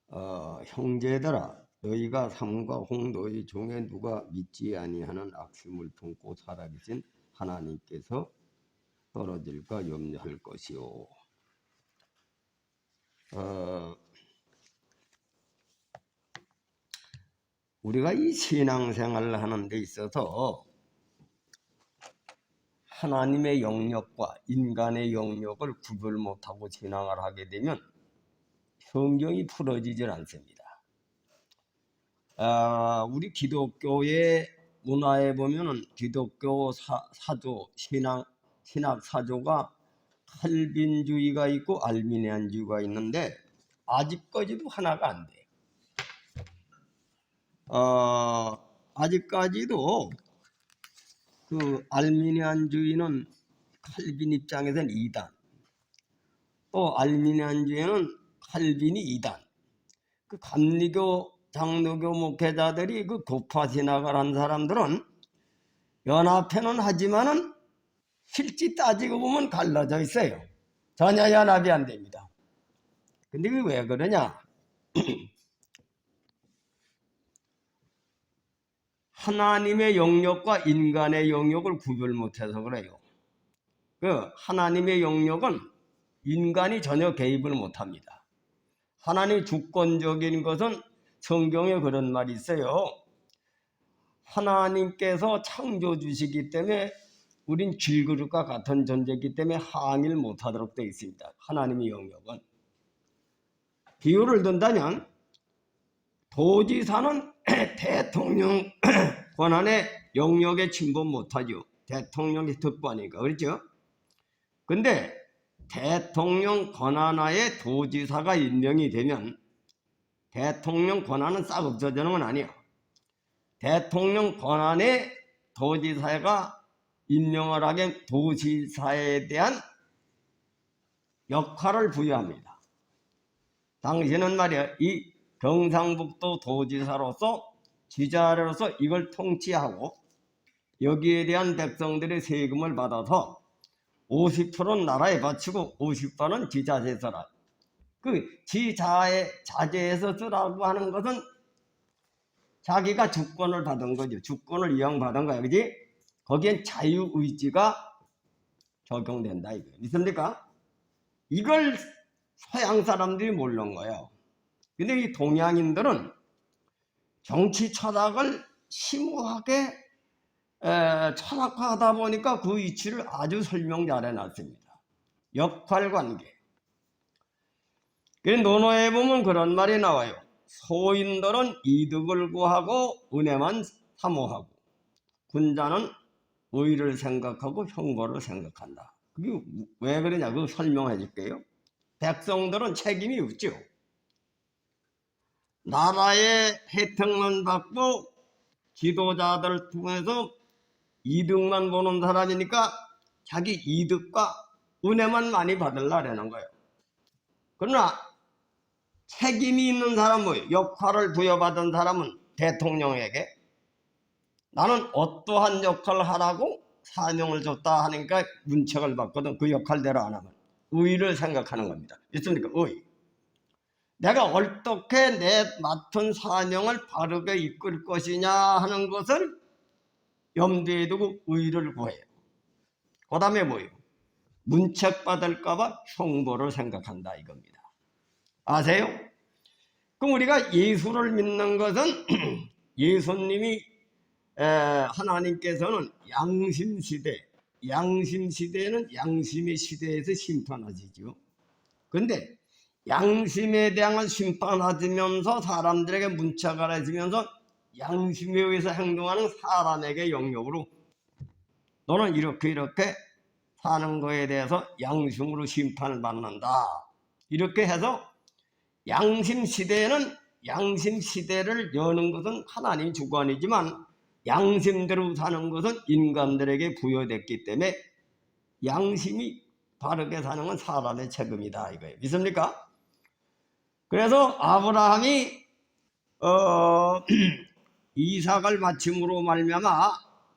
형제들아, 너희가 삼가 홍도의 종에 누가 믿지 아니하는 악심을 품고 살아계신 하나님께서 떨어질까 염려할 것이요. 우리가 이 신앙생활을 하는 데 있어서 하나님의 영역과 인간의 영역을 구별 못하고 신앙을 하게 되면 성경이 풀어지질 않습니다. 우리 기독교의 문화에 보면은 기독교 사조, 신학 사조가 칼빈주의가 있고 알미니안주의가 있는데 아직까지도 하나가 안 돼. 아직까지도 그 알미니안주의는 칼빈 입장에서는 2단, 또 알미니안주의는 칼빈이 2단. 그 감리교, 장로교 목회자들이 그 교파 신학을 한 사람들은 연합회는 하지만은 실제 따지고 보면 갈라져 있어요. 전혀 연합이 안 됩니다. 근데 그게 왜 그러냐? 하나님의 영역과 인간의 영역을 구별 못해서 그래요. 그 하나님의 영역은 인간이 전혀 개입을 못합니다. 하나님 주권적인 것은 성경에 그런 말이 있어요. 하나님께서 창조주시기 때문에 우린 질그릇과 같은 존재이기 때문에 항의를 못하도록 되어 있습니다. 하나님의 영역은. 비유를 든다면 도지사는 대통령 권한의 영역에 침범 못하죠. 대통령이 특권이니까. 그렇죠? 근데 대통령 권한하에 도지사가 임명이 되면 대통령 권한은 싹 없어지는 건 아니에요. 대통령 권한에 도지사가 임명을 하게 도지사에 대한 역할을 부여합니다. 당신은 말이야, 이 경상북도 도지사로서 지자로서 이걸 통치하고 여기에 대한 백성들의 세금을 받아서 50%는 나라에 바치고 50%는 지자체에 써라. 그 지자의 자제에서 쓰라고 하는 것은 자기가 주권을 받은 거죠. 주권을 이양받은 거야. 그지? 거기엔 자유의지가 적용된다. 이거 믿습니까? 이걸 서양 사람들이 모르는 거예요. 근데 이 동양인들은 정치 철학을 심오하게 철학화하다 보니까 그 이치를 아주 설명 잘 해놨습니다. 역할관계. 그래서 논어에 보면 그런 말이 나와요. 소인들은 이득을 구하고 은혜만 사모하고 군자는 의를 생각하고 형벌을 생각한다. 그게 왜 그러냐? 그거 설명해 줄게요. 백성들은 책임이 없죠. 나라의 혜택만 받고 지도자들을 통해서 이득만 보는 사람이니까 자기 이득과 은혜만 많이 받으려는 거예요. 그러나 책임이 있는 사람은, 역할을 부여받은 사람은 대통령에게 나는 어떠한 역할을 하라고 사명을 줬다 하니까 문책을 받거든. 그 역할대로 안 하면 의를 생각하는 겁니다. 있습니까? 의. 내가 어떻게 내 맡은 사명을 바르게 이끌 것이냐 하는 것을 염두에 두고 의를 구해요. 그 다음에 뭐예요? 문책받을까봐 형벌을 생각한다 이겁니다. 아세요? 그럼 우리가 예수를 믿는 것은 예수님이 하나님께서는 양심시대는 양심의 시대에서 심판하시죠. 그런데 양심에 대한 심판하시면서 사람들에게 문책을 하시면서 양심에 의해서 행동하는 사람에게 영역으로 너는 이렇게 사는 거에 대해서 양심으로 심판을 받는다. 이렇게 해서 양심시대에는 양심시대를 여는 것은 하나님 주관이지만 양심대로 사는 것은 인간들에게 부여됐기 때문에 양심이 바르게 사는 건 사람의 책임이다 이거예요. 믿습니까? 그래서 아브라함이 이삭을 바침으로 말미암아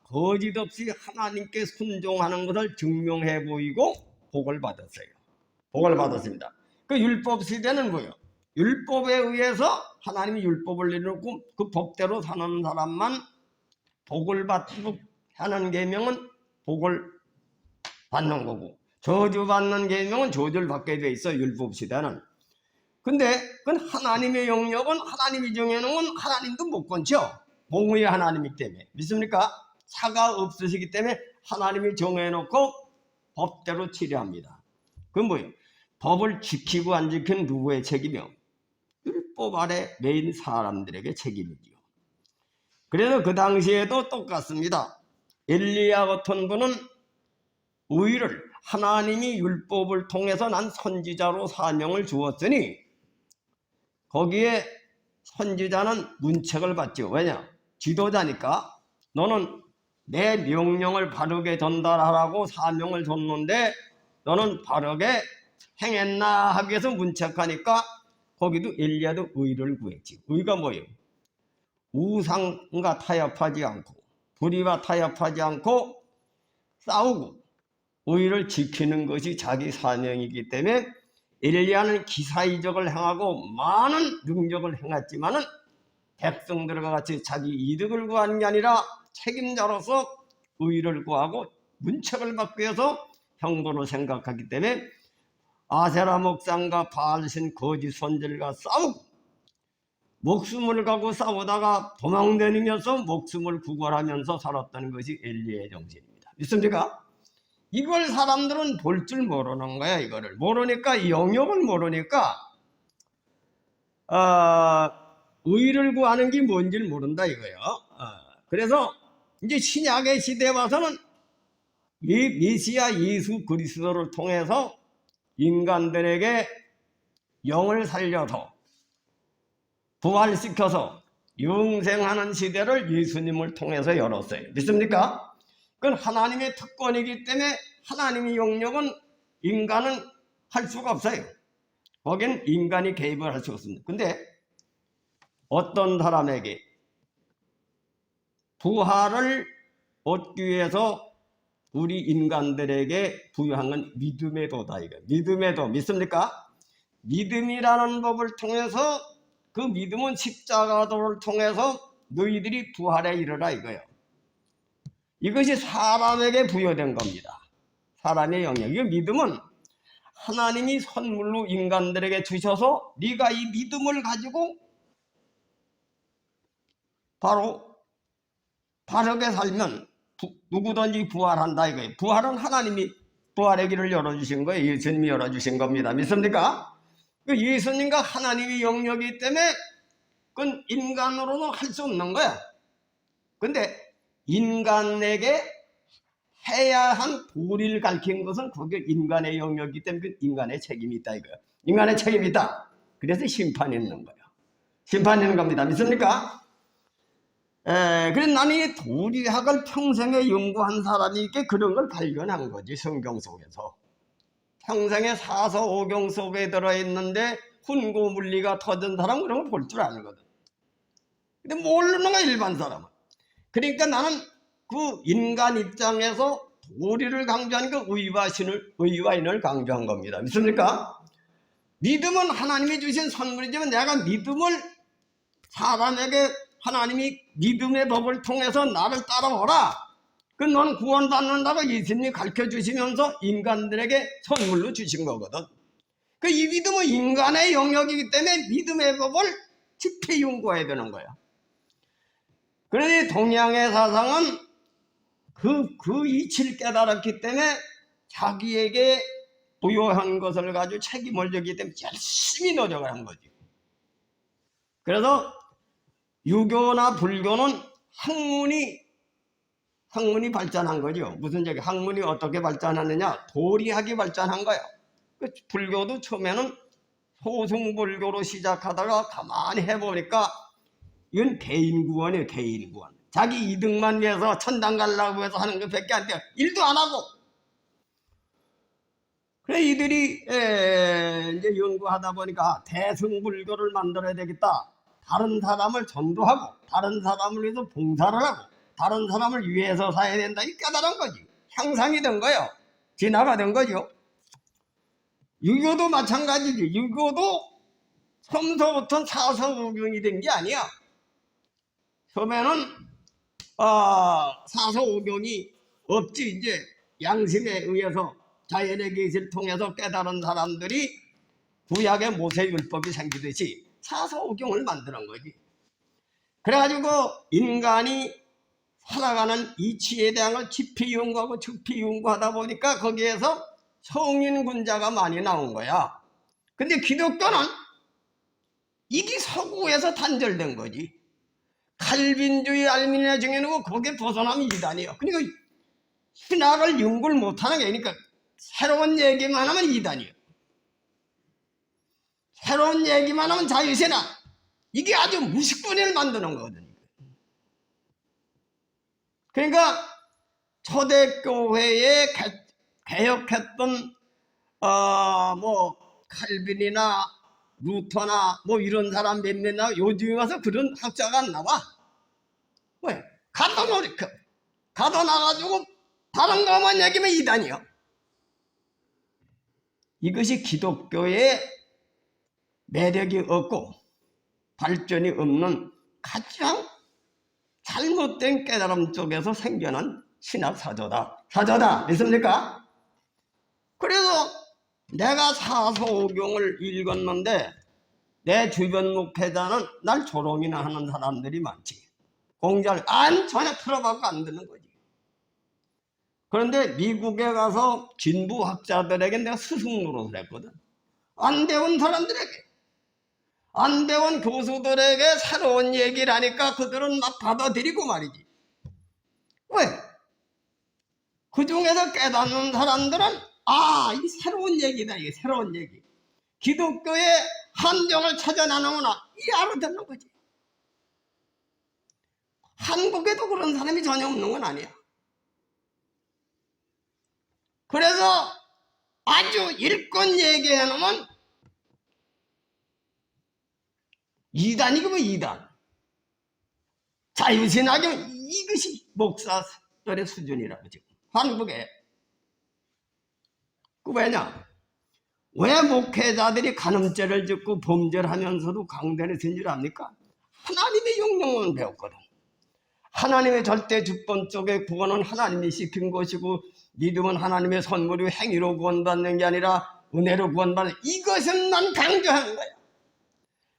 거짓 없이 하나님께 순종하는 것을 증명해 보이고 복을 받았어요. 복을 받았습니다. 그 율법 시대는 뭐예요? 율법에 의해서 하나님이 율법을 내려놓고 그 법대로 사는 사람만 복을 받고 하는 계명은 복을 받는 거고, 저주받는 계명은 저주를 받게 돼 있어, 율법 시대는. 근데 그건 하나님의 영역은 하나님이 정해놓은 건 하나님도 못 건쳐. 공의 하나님이기 때문에. 믿습니까? 사가 없으시기 때문에 하나님이 정해놓고 법대로 치료합니다. 그건 뭐예요? 법을 지키고 안 지키는 누구의 책임이요? 율법 아래 매인 사람들에게 책임이지요. 그래서 그 당시에도 똑같습니다. 엘리야 같은 분은 의를, 하나님이 율법을 통해서 난 선지자로 사명을 주었으니 거기에 선지자는 문책을 받죠. 왜냐? 지도자니까. 너는 내 명령을 바르게 전달하라고 사명을 줬는데 너는 바르게 행했나 하기 위해서 문책하니까 거기도 엘리야도 의를 구했지. 의가 뭐예요? 우상과 타협하지 않고 불의와 타협하지 않고 싸우고 의를 지키는 것이 자기 사명이기 때문에 엘리야는 기사이적을 행하고 많은 능력을 행했지만은 백성들과 같이 자기 이득을 구하는 게 아니라 책임자로서 의를 구하고 문책을 받기 위해서 형벌을 생각하기 때문에 아세라 목상과 바알신 거짓 선지자들과 싸우고 목숨을 갖고 싸우다가 도망다니면서 목숨을 구걸하면서 살았다는 것이 엘리야의 정신입니다. 믿습니까? 이걸 사람들은 볼 줄 모르는 거야. 이거를 모르니까, 이 영역을 모르니까 의를 구하는 게 뭔지를 모른다 이거예요. 그래서 이제 신약의 시대에 와서는 이 메시아 예수 그리스도를 통해서 인간들에게 영을 살려서 부활시켜서 영생하는 시대를 예수님을 통해서 열었어요. 믿습니까? 그건 하나님의 특권이기 때문에 하나님의 영역은 인간은 할 수가 없어요. 거긴 인간이 개입을 할 수가 없습니다. 근데 어떤 사람에게 부활을 얻기 위해서 우리 인간들에게 부여한 건 믿음의 도다. 이거 믿음의 도. 믿습니까? 믿음이라는 법을 통해서 그 믿음은 십자가도를 통해서 너희들이 부활에 이르라 이거예요. 이것이 사람에게 부여된 겁니다. 사람의 영역. 이 믿음은 하나님이 선물로 인간들에게 주셔서 네가 이 믿음을 가지고 바로 바르게 살면 누구든지 부활한다 이거예요. 부활은 하나님이 부활의 길을 열어주신 거예요. 예수님이 열어주신 겁니다. 믿습니까? 예수님과 하나님의 영역이기 때문에 그건 인간으로는 할 수 없는 거야. 근데 인간에게 해야 한 도리를 가르친 것은 그게 인간의 영역이기 때문에 인간의 책임이 있다 이거야. 인간의 책임이 있다. 그래서 심판이 있는 거야. 심판이 있는 겁니다. 믿습니까? 그래서 나는 이 도리학을 평생에 연구한 사람이니까 그런 걸 발견한 거지. 성경 속에서 평생에 사서 오경 속에 들어있는데 훈고 물리가 터진 사람은 그런 걸 볼 줄 아거든. 근데 모르는 거야 일반 사람은. 그러니까 나는 그 인간 입장에서 도리를 강조하는 그 의와 인을 강조한 겁니다. 믿습니까? 믿음은 하나님이 주신 선물이지만 내가 믿음을 사람에게 하나님이 믿음의 법을 통해서 나를 따라오라. 그 넌 구원받는다고 예수님이 가르쳐 주시면서 인간들에게 선물로 주신 거거든. 그 이 믿음은 인간의 영역이기 때문에 믿음의 법을 집회 연구해야 되는 거야. 그러니 동양의 사상은 그 이치를 깨달았기 때문에 자기에게 부여한 것을 가지고 책임을 졌기 때문에 열심히 노력을 한 거지. 그래서 유교나 불교는 학문이 발전한 거죠. 무슨 얘기? 학문이 어떻게 발전하느냐? 도리학이 발전한 거야. 불교도 처음에는 소승불교로 시작하다가 가만히 해보니까 이건 개인구원이에요. 개인구원. 자기 이득만 위해서 천당 가려고 해서 하는 것밖에 안 돼요. 일도 안 하고. 그래 이들이 이제 연구하다 보니까 대승불교를 만들어야 되겠다. 다른 사람을 전도하고 다른 사람을 위해서 봉사를 하고 다른 사람을 위해서 살아야 된다. 이 깨달은 거지. 향상이 된 거예요. 진화가 된 거죠. 유교도 마찬가지지. 유교도 처음서부터 사서오경이 된 게 아니야. 처음에는 사서오경이 없지. 이제 양심에 의해서 자연의 계시를 통해서 깨달은 사람들이 구약의 모세율법이 생기듯이 사서오경을 만드는 거지. 그래가지고 인간이 살아가는 이치에 대한 걸 깊이 연구하고 깊이 연구하다 보니까 거기에서 성인군자가 많이 나온 거야. 근데 기독교는 이게 서구에서 단절된 거지. 칼빈주의 알미니아 중에는 거기에 벗어나면 이단이에요. 그러니까 신학을 연구를 못하는 게 아니니까 새로운 얘기만 하면 이단이에요. 새로운 얘기만 하면 자유신학. 이게 아주 무식분해를 만드는 거거든요. 그러니까 초대교회에 개혁했던 칼빈이나 루터나 이런 사람 몇몇 나와. 요즘에 와서 그런 학자가 안 나와. 왜? 가둬놔가지고 다른 것만 얘기하면 이단이요. 이것이 기독교의 매력이 없고 발전이 없는 가장 잘못된 깨달음 쪽에서 생겨난 신학 사조다. 믿습니까? 그래서 내가 사서오경을 읽었는데 내 주변 목회자는 날 조롱이나 하는 사람들이 많지. 공자를 전혀 틀어박고 안 듣는 거지. 그런데 미국에 가서 진부학자들에게 내가 스승 노릇을 했거든. 안 배운 사람들에게, 안 배운 교수들에게 새로운 얘기를 하니까 그들은 막 받아들이고 말이지. 왜? 그 중에서 깨닫는 사람들은 이 새로운 얘기다. 이게 새로운 얘기. 기독교의 함정을 찾아나는구나. 이 알아듣는 거지. 한국에도 그런 사람이 전혀 없는 건 아니야. 그래서 아주 일꾼 얘기해놓으면 이단이고 이단. 자유신학이면 이것이 목사들의 수준이라고 지금 한국에. 왜냐? 왜 목회자들이 간음죄를 짓고 범죄를 하면서도 강단에 든 줄 압니까? 하나님의 영령을 배웠거든. 하나님의 절대 주권 쪽에 구원은 하나님이 시킨 것이고 믿음은 하나님의 선물이 행위로 구원받는 게 아니라 은혜로 구원받는, 이것은 난 강조하는 거야.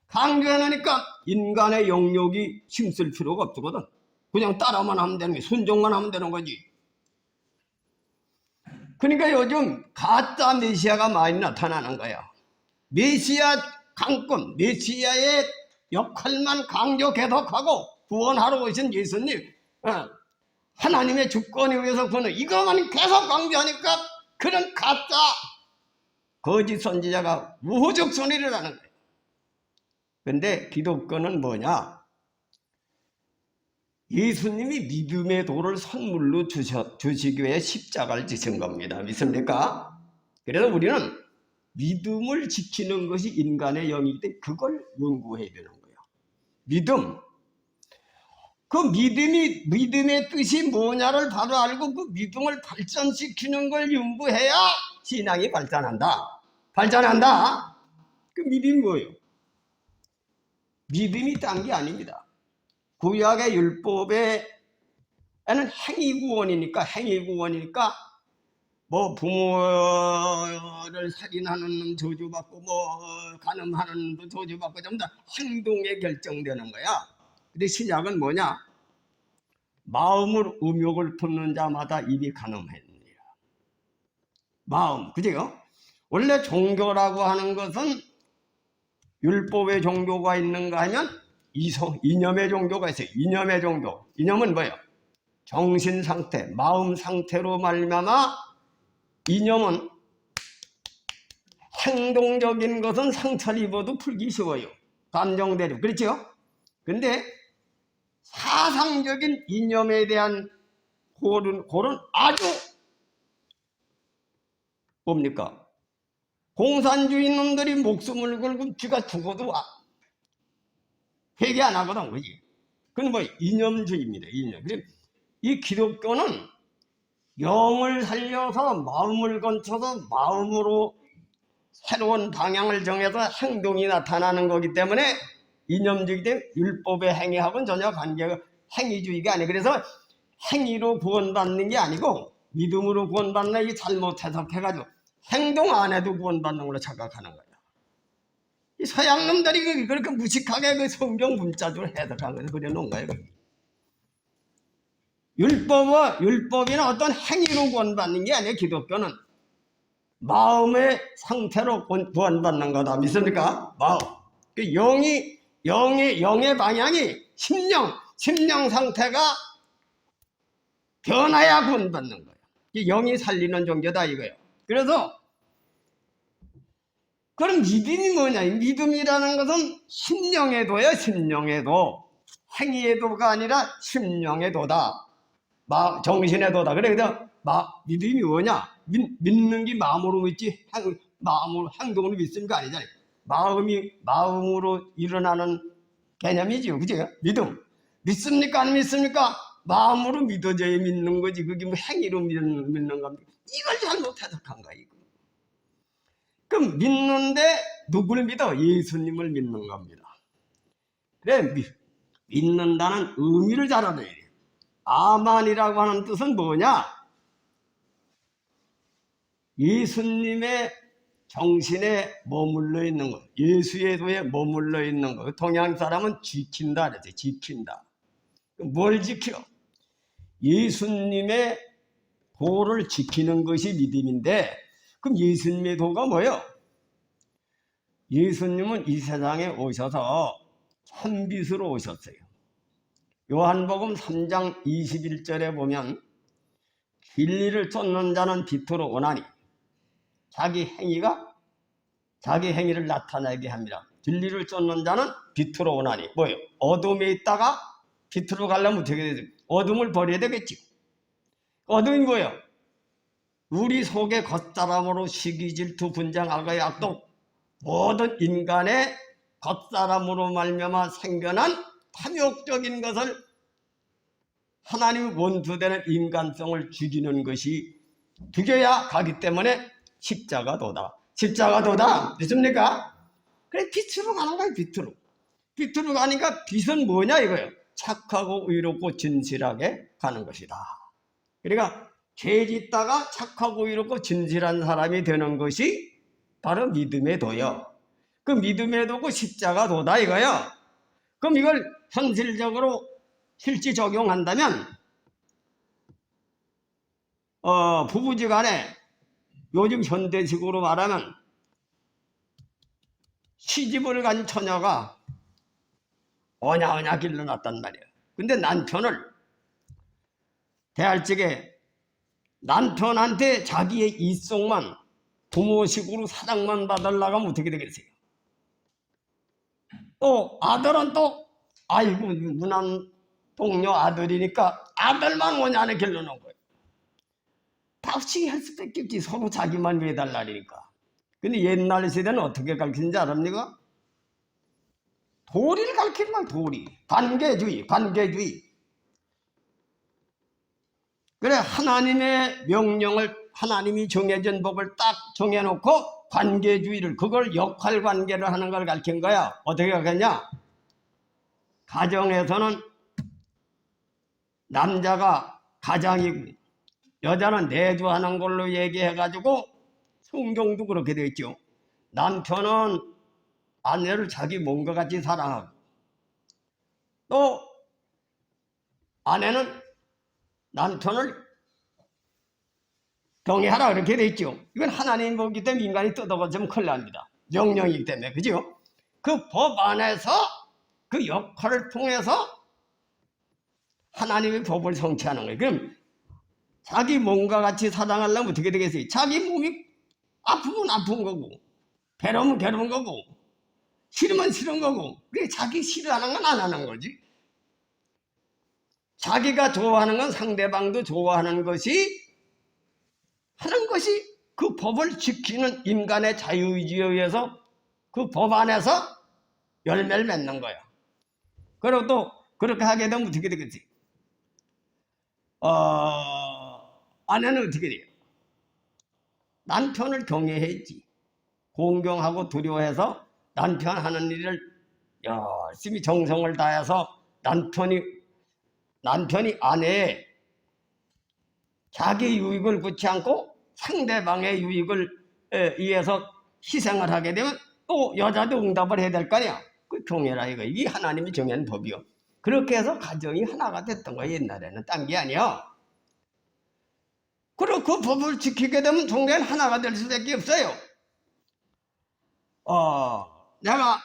강조하니까 인간의 영역이 힘쓸 필요가 없거든. 그냥 따라만 하면 되는 게, 순종만 하면 되는 거지. 그러니까 요즘 가짜 메시아가 많이 나타나는 거야. 메시아 강권, 메시아의 역할만 강조 계속하고 구원하러 오신 예수님, 하나님의 주권에 의해서 구원을, 이것만 계속 강조하니까 그런 가짜 거짓 선지자가 우호적 소리를 하는 거예요. 근데 기독교는 뭐냐? 예수님이 믿음의 도를 선물로 주시기 위해 십자가를 지신 겁니다. 믿습니까? 그래서 우리는 믿음을 지키는 것이 인간의 영이기 때문에 그걸 연구해야 되는 거예요. 믿음. 그 믿음의 뜻이 뭐냐를 바로 알고 그 믿음을 발전시키는 걸 연구해야 신앙이 발전한다. 그 믿음이 뭐예요? 믿음이 딴 게 아닙니다. 구약의 율법에는 행위구원이니까 부모를 살인하는 놈 저주받고 간음하는 놈 저주받고 전부 다 행동에 결정되는 거야. 근데 신약은 뭐냐? 마음으로 음욕을 품는 자마다 입이 간음했느니라. 마음, 그죠? 원래 종교라고 하는 것은 율법의 종교가 있는가 하면 이념의 종교가 있어요. 이념의 종교. 이념은 뭐예요? 정신 상태, 마음 상태로 말미암아. 이념은 행동적인 것은 상처를 입어도 풀기 쉬워요. 감정대립. 그렇죠? 근데 사상적인 이념에 대한 골은 아주 뭡니까? 공산주의 놈들이 목숨을 걸고 쥐가 죽어도 회개 안 하거든, 그지? 그건 이념주의입니다, 이념. 이 기독교는 영을 살려서 마음을 건쳐서 마음으로 새로운 방향을 정해서 행동이 나타나는 거기 때문에 이념주의 때 율법의 행위하고는 전혀 관계가 행위주의가 아니에요. 그래서 행위로 구원받는 게 아니고 믿음으로 구원받는 게 잘못 해석해가지고 행동 안 해도 구원받는 걸로 착각하는 거예요. 이 서양 놈들이 그렇게 무식하게 그 성경 문자적으로 해석한 거예요. 그래놓은 거예요. 율법이나 어떤 행위로 구원받는 게 아니에요. 기독교는 마음의 상태로 구원받는 거다. 믿습니까? 마음. 그 영의 방향이 심령 상태가 변해야 구원받는 거예요. 영이 살리는 종교다 이거예요. 그래서 그럼 믿음이 뭐냐? 믿음이라는 것은 심령의 도예요. 심령의 도. 행위의 도가 아니라 심령의 도다. 정신의 도다. 그래서 믿음이 뭐냐? 믿는 게 마음으로 믿지 마음으로 행동으로 믿는 거 아니잖아요. 마음으로 일어나는 개념이죠. 그죠? 믿음. 믿습니까? 안 믿습니까? 마음으로 믿어져야 믿는 거지. 그게 뭐 행위로 믿는 겁니까? 이걸 잘못 해석한 거야, 이거. 그럼 믿는데 누구를 믿어? 예수님을 믿는 겁니다. 그래, 믿는다는 의미를 잘 알아야 돼요. 아만이라고 하는 뜻은 뭐냐? 예수님의 정신에 머물러 있는 것, 예수의 도에 머물러 있는 것. 동양 사람은 지킨다 그랬어요. 지킨다. 뭘 지켜? 예수님의 도를 지키는 것이 믿음인데, 그럼 예수님의 도가 뭐예요? 예수님은 이 세상에 오셔서 참빛으로 오셨어요. 요한복음 3장 21절에 보면 진리를 쫓는 자는 빛으로 오나니 자기 행위를 나타내게 합니다. 진리를 쫓는 자는 빛으로 오나니 뭐예요? 어둠에 있다가 빛으로 가려면 어떻게 되죠? 어둠을 버려야 되겠지. 어둠이 뭐예요? 우리 속에 겉사람으로 시기, 질투, 분쟁, 악의 악독 모든 인간의 겉사람으로 말미암아 생겨난 탐욕적인 것을 하나님의 원수되는 인간성을 죽이는 것이 죽여야 가기 때문에 십자가도다. 십자가도다. 믿습니까? 그래 빛으로 가는 거예요. 빛으로 가니까 빛은 뭐냐 이거예요. 착하고 의롭고 진실하게 가는 것이다. 그러니까 죄 짓다가 착하고 의롭고 진실한 사람이 되는 것이 바로 믿음의 도요. 그 믿음의 도고 십자가도다 이거예요. 그럼 이걸 현실적으로 실제 적용한다면 부부지간에 요즘 현대식으로 말하면 시집을 간 처녀가 어냐어냐 길러놨단 말이에요. 근데 남편을 대할 적에 남편한테 자기의 이속만 부모식으로 사랑만 받으려고 하면 어떻게 되겠어요? 또 아들은 또 아이고 무난 동료 아들이니까 아들만 원하는 길러놓은 거예요. 다시 할 수밖에 없지. 서로 자기만 매달라니까. 근데 옛날 시대는 어떻게 가르치는지 알합니까? 도리를 가르치는 거야. 도리. 관계주의. 그래 하나님의 명령을 하나님이 정해진 법을 딱 정해놓고 관계주의를 그걸 역할관계를 하는 걸 가르친 거야. 어떻게 가르쳤냐? 가정에서는 남자가 가장이고 여자는 내조하는 걸로 얘기해가지고 성경도 그렇게 되어 있죠. 남편은 아내를 자기 몸과 같이 사랑하고 또 아내는 남편을 경외하라 그렇게 되어 있죠. 이건 하나님 보기 때문에 인간이 뜯어버리면 큰일 납니다. 명령이기 때문에. 그죠? 그 법 안에서 그 역할을 통해서 하나님의 법을 성취하는 거예요. 그럼 자기 몸과 같이 사랑하려면 어떻게 되겠어요? 자기 몸이 아프면 아픈 거고 괴로우면 괴로운 거고 싫으면 싫은 거고 그게 자기 싫어하는 건 안 하는 거지. 자기가 좋아하는 건 상대방도 좋아하는 것이 하는 것이 그 법을 지키는 인간의 자유의지에 의해서 그 법 안에서 열매를 맺는 거야. 그리고 또 그렇게 하게 되면 어떻게 되겠지? 아내는 어떻게 돼요? 남편을 경외해야지. 공경하고 두려워해서 남편 하는 일을 열심히 정성을 다해서 남편이 아내의 자기 유익을 굳지 않고 상대방의 유익을 위해서 희생을 하게 되면 또 여자도 응답을 해야 될 거 아니야. 그 경애라 이거. 이게 하나님이 정한 법이요. 그렇게 해서 가정이 하나가 됐던 거야. 옛날에는 딴 게 아니야. 그리고 그 법을 지키게 되면 동네는 하나가 될 수밖에 없어요. 내가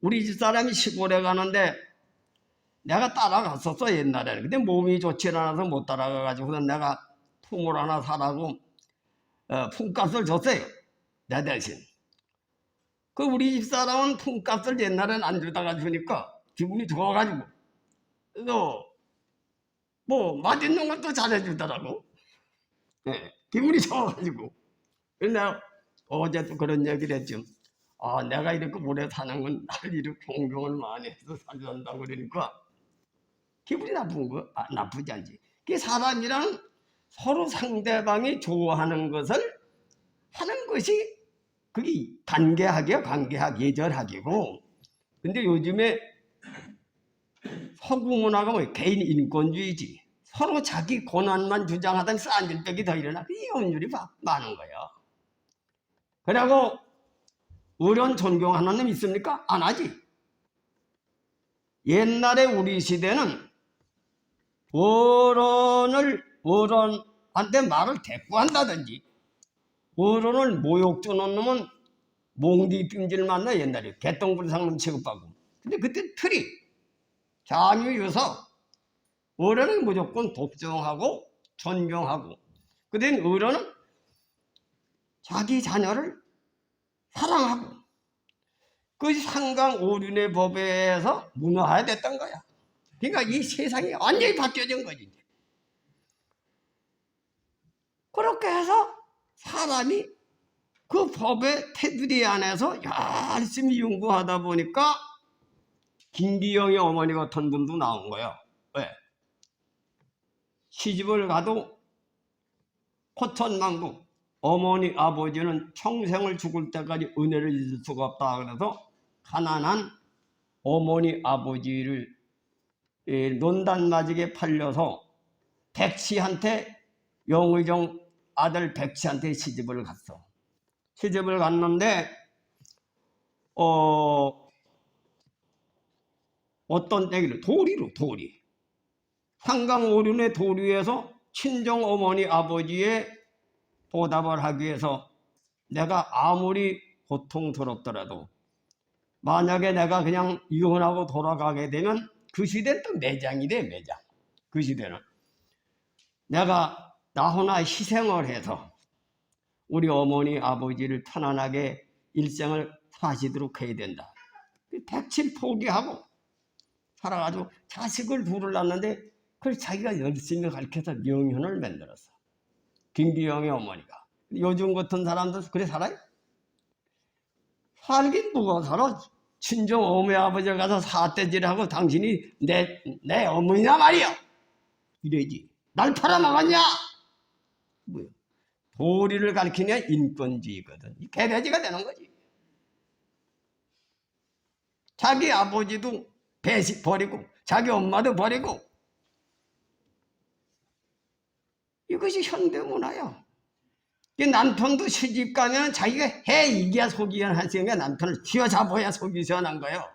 우리 집사람이 시골에 가는데 내가 따라갔었어 옛날에는. 근데 몸이 좋지 않아서 못 따라가가지고 내가 품을 하나 사라고 품값을 줬어요. 내 대신. 그 우리 집사람은 품값을 옛날엔 안 주다가 주니까 기분이 좋아가지고 뭐 맛있는 것도 잘해주더라고. 네, 기분이 좋아가지고. 그래서 내가 어제도 그런 얘기를 했죠. 내가 이렇게 오래 사는 건 날 이렇게 공경을 많이 해서 살란다고 그러니까 기분이 나쁘지 않지. 그 사람이랑 서로 상대방이 좋아하는 것을 하는 것이 그게 관계학, 예절학이고. 근데 요즘에 서구 문화가 개인 인권주의지. 서로 자기 고난만 주장하던 싼질백이 더 일어나. 이 연율이 많은 거예요. 그리고 어른 존경하는 놈 있습니까? 안 하지. 옛날에 우리 시대는 어른한테 말을 대꾸한다든지 어른을 모욕 주는 놈은 몽디빙질 만나 옛날에 개똥불상놈 취급하고. 근데 그때 틀이 자유유서 어른은 무조건 복종하고 존경하고. 그땐 어른은 자기 자녀를 사랑하고 그 상강오륜의 법에서 문화화됐던 거야. 그러니까 이 세상이 완전히 바뀌어진 거지. 그렇게 해서 사람이 그 법의 테두리 안에서 열심히 연구하다 보니까 김기영의 어머니 같은 분도 나온 거예요. 왜? 시집을 가도 포천망국 어머니 아버지는 평생을 죽을 때까지 은혜를 잊을 수가 없다. 그래서 가난한 어머니 아버지를 논단맞이게 팔려서 백치한테 영의정 아들 백치한테 시집을 갔어. 시집을 갔는데 어떤 얘기를 도리 상강오륜의 도리에서 친정 어머니 아버지의 보답을 하기 위해서 내가 아무리 고통스럽더라도 만약에 내가 그냥 이혼하고 돌아가게 되면 그 시대는 또 매장이 돼. 매장. 그 시대는 내가 나 혼자 희생을 해서 우리 어머니 아버지를 편안하게 일생을 사시도록 해야 된다. 백칠 포기하고 살아가지고 자식을 둘을 낳았는데 그걸 자기가 열심히 가르쳐서 명현을 만들었어. 김기영의 어머니가. 요즘 같은 사람도 그래 살아요? 살긴 누가 살아? 친정 어머니 아버지 가서 사태질하고 당신이 내 어머니나 말이야. 이래지. 날 팔아먹었냐? 뭐야? 도리를 가르치냐 인권주의거든. 개돼지가 되는 거지. 자기 아버지도 배식 버리고 자기 엄마도 버리고. 이것이 현대문화야. 남편도 시집 가면 자기가 해 이겨야 속이 시원하니까 남편을 쥐어잡아야 속이 시원한 거예요.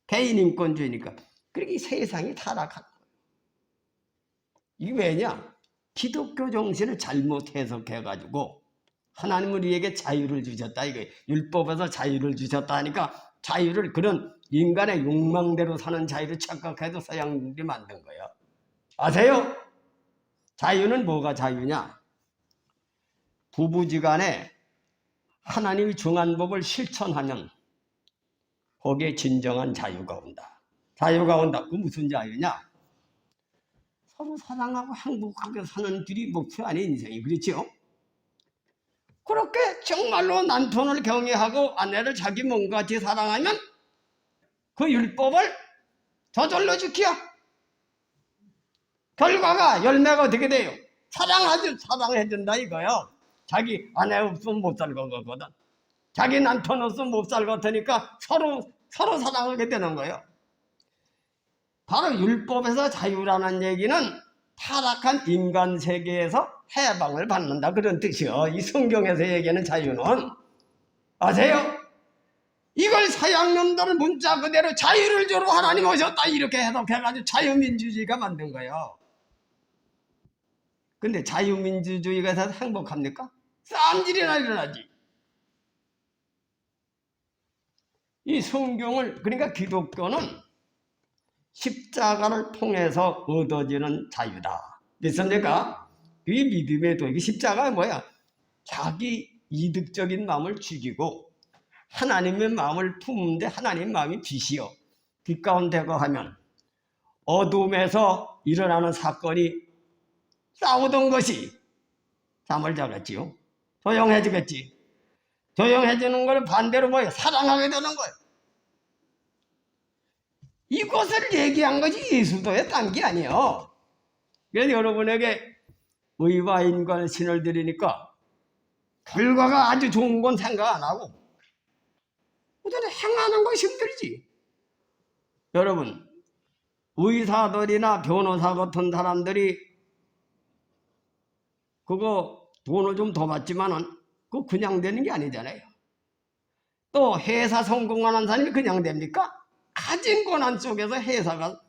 개인 인권주의니까. 그렇게 세상이 타락한 거예요. 이게 왜냐? 기독교 정신을 잘못 해석해가지고 하나님은 우리에게 자유를 주셨다. 이거 율법에서 자유를 주셨다 하니까 자유를 그런 인간의 욕망대로 사는 자유를 착각해도 서양인들이 만든 거예요. 아세요? 자유는 뭐가 자유냐? 부부지간에 하나님이 정한 법을 실천하면 거기에 진정한 자유가 온다. 자유가 온다. 그 무슨 자유냐? 서로 사랑하고 행복하게 사는 길이 목표 아닌 인생이. 그렇죠? 그렇게 정말로 남편을 경외하고 아내를 자기 몸같이 사랑하면 그 율법을 저절로 지켜. 결과가 열매가 어떻게 돼요? 사랑해준다 이거요. 자기 아내 없으면 못 살 거거든. 자기 남편 없으면 못 살 것 같으니까 서로 사랑하게 되는 거예요. 바로 율법에서 자유라는 얘기는 타락한 인간 세계에서 해방을 받는다 그런 뜻이요. 이 성경에서 얘기하는 자유는 아세요? 이걸 서양놈들은 문자 그대로 자유를 주러 하나님 오셨다 이렇게 해석해가지고 자유민주주의가 만든 거예요. 근데 자유민주주의가 다 행복합니까? 싸움질이나 일어나지. 이 성경을, 그러니까 기독교는 십자가를 통해서 얻어지는 자유다. 믿습니까? 이 믿음의 도입, 십자가가 뭐야? 자기 이득적인 마음을 죽이고 하나님의 마음을 품는데 하나님 마음이 빛이요. 빛 가운데 거하면 어둠에서 일어나는 사건이 싸우던 것이 잠을 자겠지요. 조용해지겠지. 조용해지는 걸 반대로 뭐예요? 사랑하게 되는 거예요. 이것을 얘기한 것이 예수도에 딴 게 아니에요. 그래서 여러분에게 의와 인간의 신을 드리니까 결과가 아주 좋은 건 생각 안 하고 그대로 행하는 거 힘들지. 여러분, 의사들이나 변호사 같은 사람들이 그거 돈을 좀 더 받지만은 그거 그냥 되는 게 아니잖아요. 또 회사 성공하는 사람이 그냥 됩니까? 가진 권한 속에서 회사가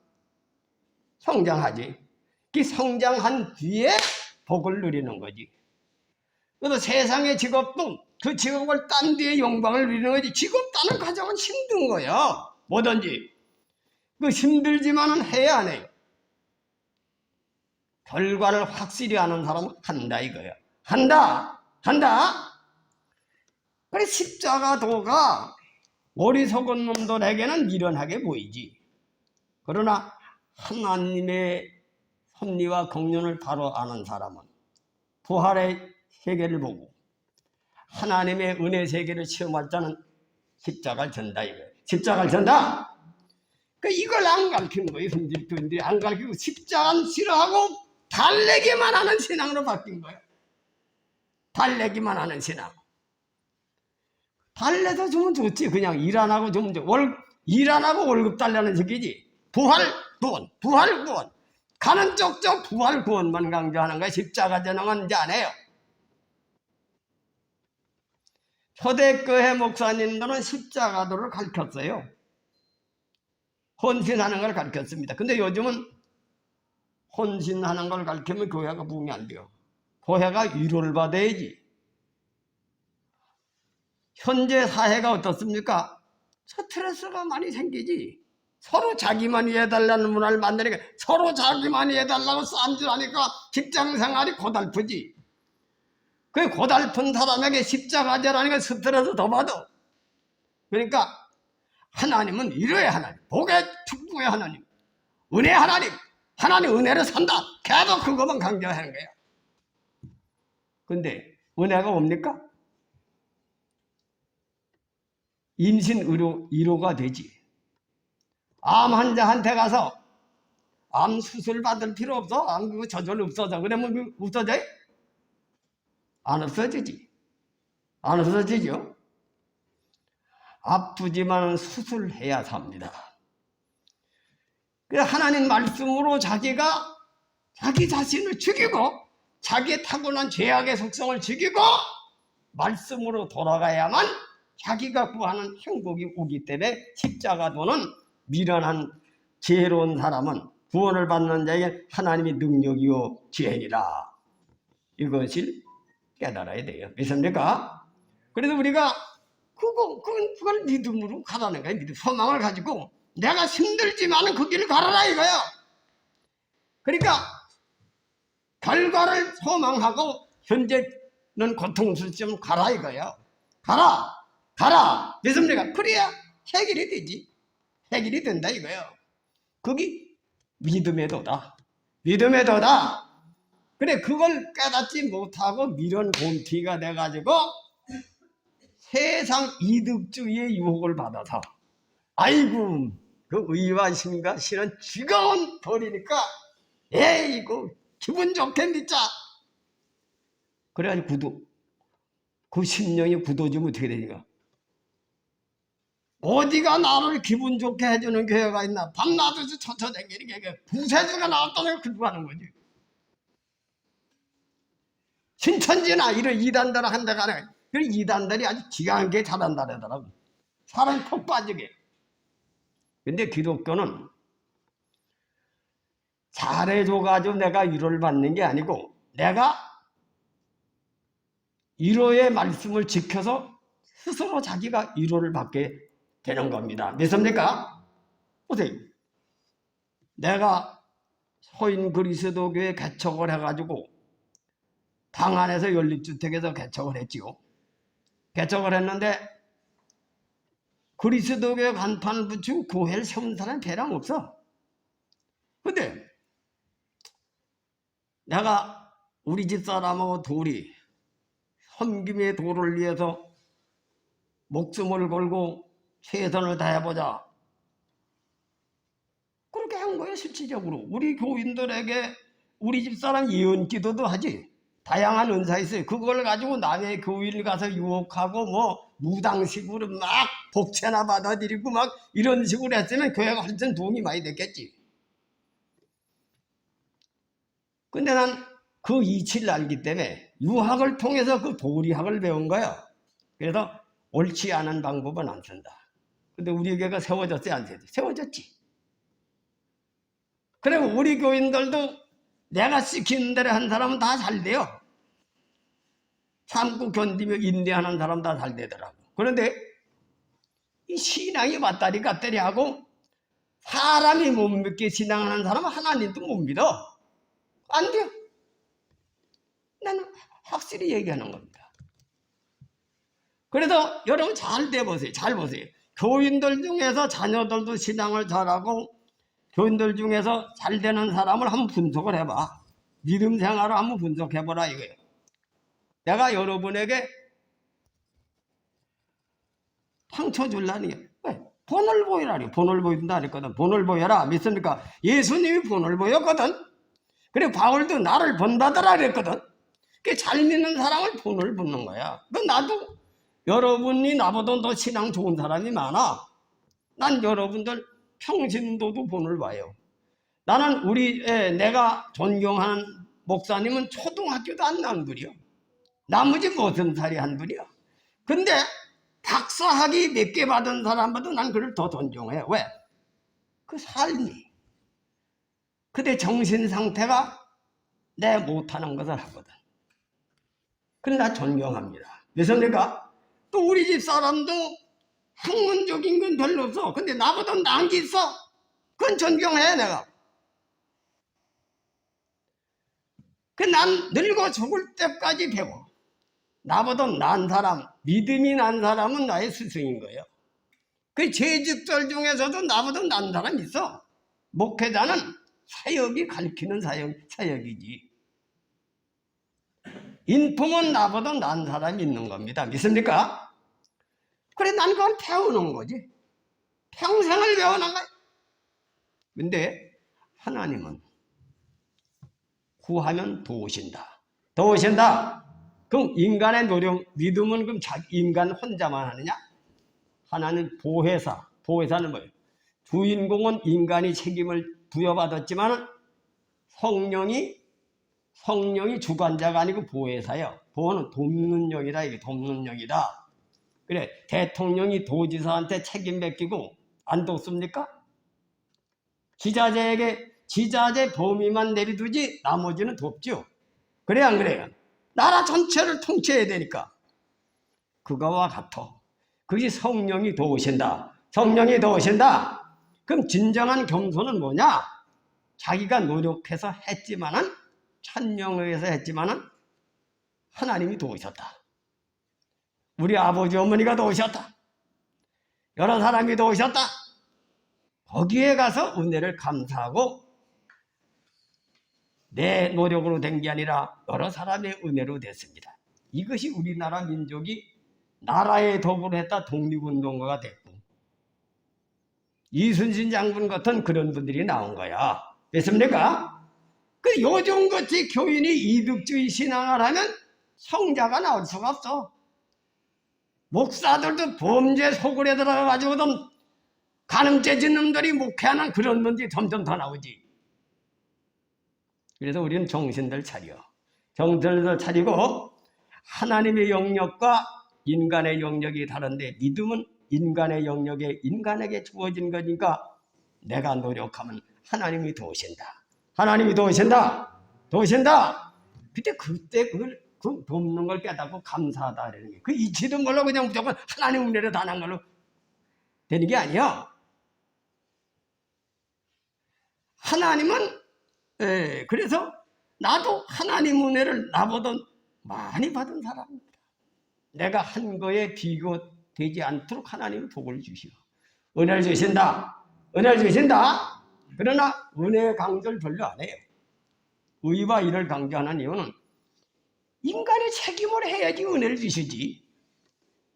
성장하지. 그 성장한 뒤에 복을 누리는 거지. 그래서 세상의 직업도 그 직업을 딴 뒤에 영광을 누리는 거지. 직업 따는 과정은 힘든 거야. 뭐든지. 그 힘들지만은 해야 안 해요. 결과를 확실히 아는 사람은 한다 이거야. 한다. 그래 십자가 도가 어리석은 놈들에게는 미련하게 보이지. 그러나 하나님의 섭리와 공륜을 바로 아는 사람은 부활의 세계를 보고 하나님의 은혜 세계를 체험할 자는 십자가를 전다 이거예요. 십자가를 전다. 이걸 안 가르치는 거예요. 흔들흔들이 안 가르치고 십자가는 싫어하고 달래기만 하는 신앙으로 바뀐 거예요. 달래기만 하는 신앙. 달래서 주면 좋지. 그냥 일 안 하고 주면 좋지. 일 안 하고 월급 달라는 새끼지. 부활 구원. 가는 쪽쪽 부활 구원만 강조하는 거야. 십자가 전형은 이제 안 해요. 초대교회 목사님들은 십자가도를 가르쳤어요. 헌신하는 걸 가르쳤습니다. 근데 요즘은 헌신하는 걸 가르치면 교회가 부흥이 안 돼요. 교회가 위로를 받아야지. 현재 사회가 어떻습니까? 스트레스가 많이 생기지. 서로 자기만 이해해달라는 문화를 만드니까 서로 자기만 이해해달라고 싸움질하니까 직장생활이 고달프지. 그 고달픈 사람에게 십자가제라는 게 스트레스 더 받아. 그러니까 하나님은 위로의 하나님, 복의 축복의 하나님, 은혜 하나님, 하나님 은혜를 산다. 계속 그것만 강조하는 거야. 근데 은혜가 뭡니까? 임신 의료 1호가 되지. 암 환자한테 가서 암 수술 받을 필요 없어. 암 그거 저절로 없어져. 그러면 그 없어져요? 안 없어지지. 안 없어지죠. 아프지만 수술해야 삽니다. 그래서 하나님 말씀으로 자기가 자기 자신을 죽이고 자기의 타고난 죄악의 속성을 죽이고 말씀으로 돌아가야만 자기가 구하는 행복이 오기 때문에 십자가도는 미련한 지혜로운 사람은 구원을 받는 자에게 하나님의 능력이요 지혜니라. 이것을 깨달아야 돼요. 믿습니까? 그래서 우리가 그걸 믿음으로 가라는 거예요. 믿음, 소망을 가지고 내가 힘들지만 그 길을 가라라 이거야. 그러니까 결과를 소망하고 현재는 고통스럽지만 가라 이거야. 가라. 믿습니까? 그래야 해결이 되지. 해결이 된다 이거예요. 그게 믿음의 도다. 그래 그걸 깨닫지 못하고 미련 곰티가 돼가지고 세상 이득주의의 유혹을 받아서 아이고 그 의와 신과 신은 즐거운 벌이니까 에이 이거 기분 좋게 믿자. 그래가지고 그 심령이 굳어지면 어떻게 되니까? 어디가 나를 기분 좋게 해주는 교회가 있나? 밤낮으로 쳐쳐댕기는 게 구세주가 나왔다고 그러고 하는 거지. 신천지나 이런 이단들 한데 가네. 그 이단들이 아주 기가 막히게 잘한다 그러더라고. 사람이 푹 빠지게. 근데 기독교는 잘해줘가지고 내가 위로를 받는 게 아니고 내가 위로의 말씀을 지켜서 스스로 자기가 위로를 받게 되는 겁니다. 믿습니까? 보세요. 내가 소인 그리스도교회 개척을 해가지고 당 안에서 연립주택에서 개척을 했지요. 개척을 했는데 그리스도교회 간판을 붙이고 교회를 세운 사람이 배랑 없어. 근데 내가 우리 집사람하고 둘이 섬김의 도를 위해서 목숨을 걸고 최선을 다해보자. 그렇게 한 거예요. 실질적으로. 우리 교인들에게 우리 집사람 예언기도도 하지. 다양한 은사 있어요. 그걸 가지고 남의 교회를 가서 유혹하고 뭐 무당식으로 막 복채나 받아들이고 막 이런 식으로 했으면 교회가 훨씬 도움이 많이 됐겠지. 근데 난 그 이치를 알기 때문에 유학을 통해서 그 도리학을 배운 거야. 그래서 옳지 않은 방법은 안 쓴다. 근데 우리 교회가 세워졌어요? 안 세워졌지? 세워졌지. 그리고 우리 교인들도 내가 시키는 대로 한 사람은 다 잘 돼요. 참고 견디며 인내하는 사람 다 잘 되더라고. 그런데 이 신앙이 왔다리 갔다리 하고 사람이 못 믿게 신앙하는 사람은 하나님도 못 믿어. 안 돼요. 나는 확실히 얘기하는 겁니다. 그래서 여러분 잘 돼보세요. 잘 보세요. 교인들 중에서 자녀들도 신앙을 잘하고 교인들 중에서 잘 되는 사람을 한번 분석을 해봐. 믿음 생활을 한번 분석해보라 이거예요. 내가 여러분에게 상처 줄라는 게 왜? 본을 보이라니. 본을 보인다 그랬거든. 본을 보여라. 믿습니까? 예수님이 본을 보였거든. 그리고 바울도 나를 본받으라 그랬거든. 잘 믿는 사람을 본을 보는 거야. 나도 여러분이 나보다 더 신앙 좋은 사람이 많아. 난 여러분들 평신도도 본을 봐요. 나는 내가 존경하는 목사님은 초등학교도 안 나온 분이요. 나머지 무슨 살이 한 분이요. 근데 박사학위 몇 개 받은 사람보다 난 그를 더 존경해. 왜? 그 삶이. 그때 정신 상태가 내 못하는 것을 하거든. 그래 나 존경합니다. 믿습니까? 또 우리 집 사람도 학문적인 건 별로 없어. 근데 나보다 나은 게 있어. 그건 존경해 내가. 난 늙어 죽을 때까지 배워. 나보다 나은 사람, 믿음이 난 사람은 나의 스승인 거예요. 그 재직들 중에서도 나보다 나은 사람이 있어. 목회자는 사역이 가르치는 사역이지. 인품은 나보다 나은 사람이 있는 겁니다. 믿습니까? 그래 난 그걸 배우는 거지. 평생을 배우는 거야. 근데 하나님은 구하면 도우신다. 도우신다. 그럼 인간의 노력, 믿음은 그럼 인간 혼자만 하느냐? 하나는 보혜사. 보혜사는 뭐예요? 주인공은 인간이 책임을 부여받았지만 성령이 주관자가 아니고 보혜사예요. 보호는 돕는 영이다. 이게 돕는 영이다. 그래 대통령이 도지사한테 책임 맡기고 안 돕습니까? 기자재에게 지자재 범위만 내려두지 나머지는 돕죠. 그래 안 그래요? 나라 전체를 통치해야 되니까. 그거와 같아. 그게 성령이 도우신다. 성령이 도우신다. 그럼 진정한 겸손은 뭐냐? 자기가 노력해서 했지만은 천령을 위해서 했지만은 하나님이 도우셨다. 우리 아버지 어머니가 도우셨다. 여러 사람이 도우셨다. 거기에 가서 은혜를 감사하고 내 노력으로 된 게 아니라 여러 사람의 은혜로 됐습니다. 이것이 우리나라 민족이 나라의 도구로 했다 독립운동가가 됐고 이순신 장군 같은 그런 분들이 나온 거야. 됐습니까? 요즘같이 교인이 이득주의 신앙을 하면 성자가 나올 수가 없어. 목사들도 범죄 소굴에 들어가가지고든 간음죄 짓는 놈들이 목회하는 그런 놈들이 점점 더 나오지. 그래서 우리는 정신들 차려. 정신들 차리고 하나님의 영역과 인간의 영역이 다른데 믿음은 인간의 영역에 인간에게 주어진 거니까 내가 노력하면 하나님이 도우신다. 하나님이 도우신다. 도우신다. 그때 그걸 그 돕는 걸 깨닫고 감사하다 이러는 게 그 이치도 몰라 그냥 무조건 하나님 은혜로 다는 걸로 되는 게 아니야. 하나님은 그래서 나도 하나님 은혜를 나보다 많이 받은 사람입니다. 내가 한 거에 비교되지 않도록 하나님은 복을 주시오. 은혜를 주신다. 은혜를 주신다. 그러나 은혜 강조를 별로 안 해요. 의와 일을 강조하는 이유는 인간의 책임을 해야지 은혜를 주시지.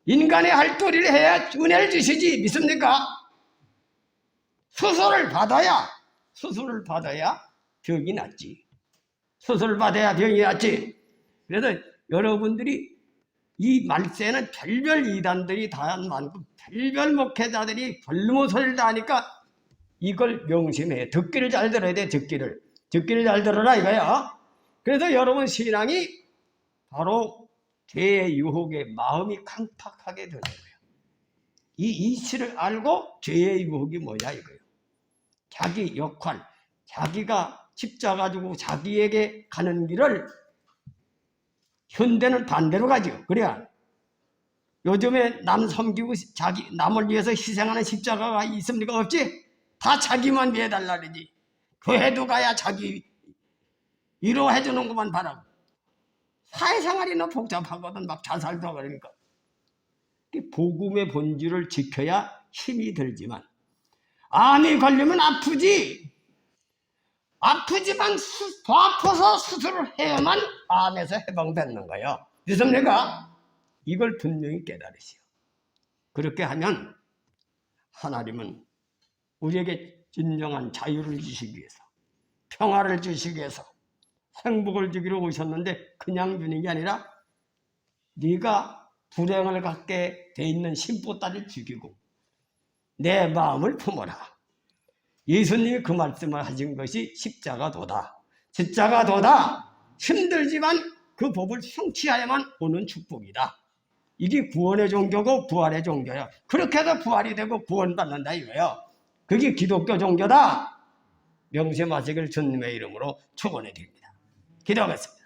인간의 할 도리를 해야 은혜를 주시지. 믿습니까? 수술을 받아야 병이 낫지. 수술을 받아야 병이 낫지. 그래서 여러분들이 이 말세는 별별 이단들이 다 많고 별별 목회자들이 별무 소리를 다 하니까 이걸 명심해. 듣기를 잘 들어야 돼. 듣기를 잘 들어라 이거야. 그래서 여러분 신앙이 바로 죄의 유혹에 마음이 강팍하게 되는 거예요. 이 이치를 알고 죄의 유혹이 뭐냐 이거예요. 자기 역할, 자기가 십자가 지고 자기에게 가는 길을 현대는 반대로 가죠. 그래야 요즘에 남 섬기고 자기 남을 위해서 희생하는 십자가가 있습니까? 없지? 다 자기만 위해달라 그러지. 교회도 가야 자기 위로해 주는 것만 바라고. 사회생활이 너무 복잡하거든. 막 자살도 그러니까. 복음의 본질을 지켜야 힘이 들지만 암이 걸리면 아프지만 더 아파서 수술을 해야만 암에서 해방되는 거예요. 믿습니까? 이걸 분명히 깨달으시오. 그렇게 하면 하나님은 우리에게 진정한 자유를 주시기 위해서 평화를 주시기 위해서 행복을 주기로 오셨는데 그냥 주는 게 아니라 네가 불행을 갖게 돼 있는 심보따를 죽이고 내 마음을 품어라. 예수님이 그 말씀을 하신 것이 십자가도다. 십자가도다. 힘들지만 그 법을 성취하야만 오는 축복이다. 이게 구원의 종교고 부활의 종교예요. 그렇게 해서 부활이 되고 구원받는다 이거예요. 그게 기독교 종교다. 명심하시길 주님의 이름으로 축원해 드립니다. 기도하겠습니다.